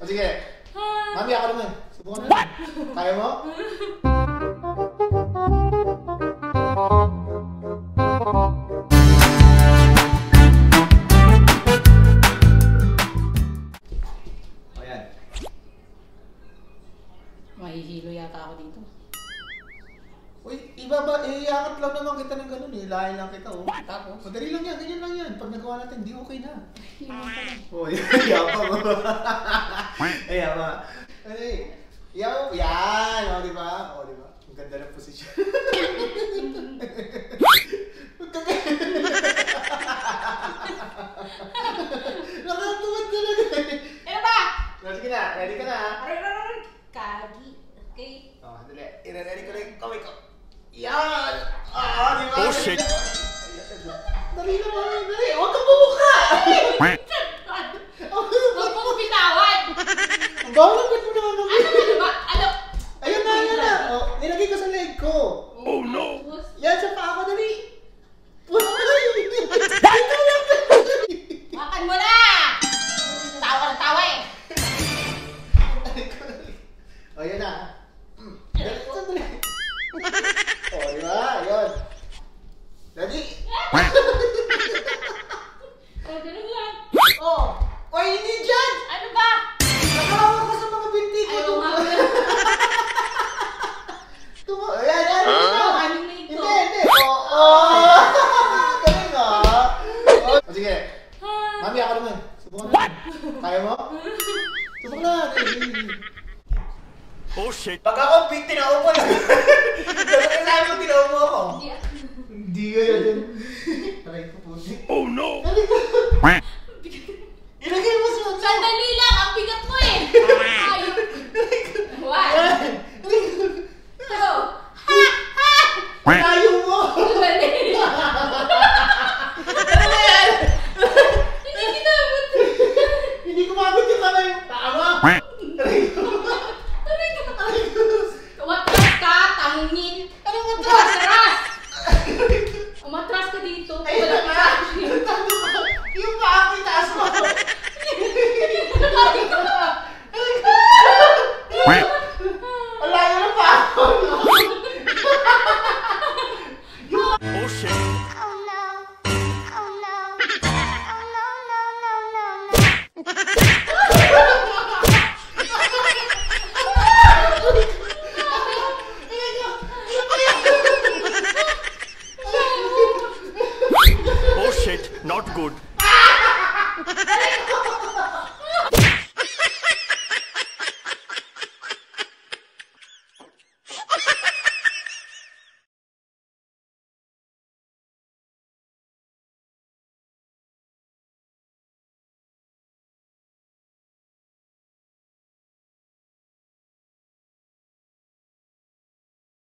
O sige. Mami, ako naman. Subukan na. Kaya mo? O yan. Mahihilo yata ako dito. Uy, iangat lang naman kita ng ganun eh. Lahin lang kita oh. Tapos? Madali lang yan, ganyan lang yan. Pag nagawa natin, di okay na. Yun lang pala. Uy, yapang mo. Ay, yapang. Ay, yan. O, di ba? O, di ba? Ang ganda ng posisyon. Nakatuwad talaga eh. Ano ba? Sige na, ready ka na ha? Kagi. Okay. Oh, dali. I-ready ko na yung kamay ko. Yan! Ah, di ba? Oh, shit! Dali naman, dali. Huwag kang bumuka! Huwag mo bitawan! Bawalapit mo naman kami. Ano ba? Ano? Ayun na. Oh, nilagay ko sa leg ko. Oh no! Yan sa paa ko, dali. Makan mo na! Tawa ng tawa eh! Oh, yan na. Dali, sandali. Oh, di ba? Ayun. Dali. Oh, ganun lang. Oh! Oy, hindi dyan! Ano ba? Nakawak ka sa mga binti ko. Ayaw nga. Ayan. Ano na ito? Hindi. Oh. Galing ah. Oh, sige. Mami, ako naman. Subukan na. Kaya mo? Subukan na. Oh shit! Pag ako, tinaupo na. Dapat sabi mo, tinaupo ako. Hindi ka yan. Aray ko po. Oh no! Ilagay mo sa... Sandali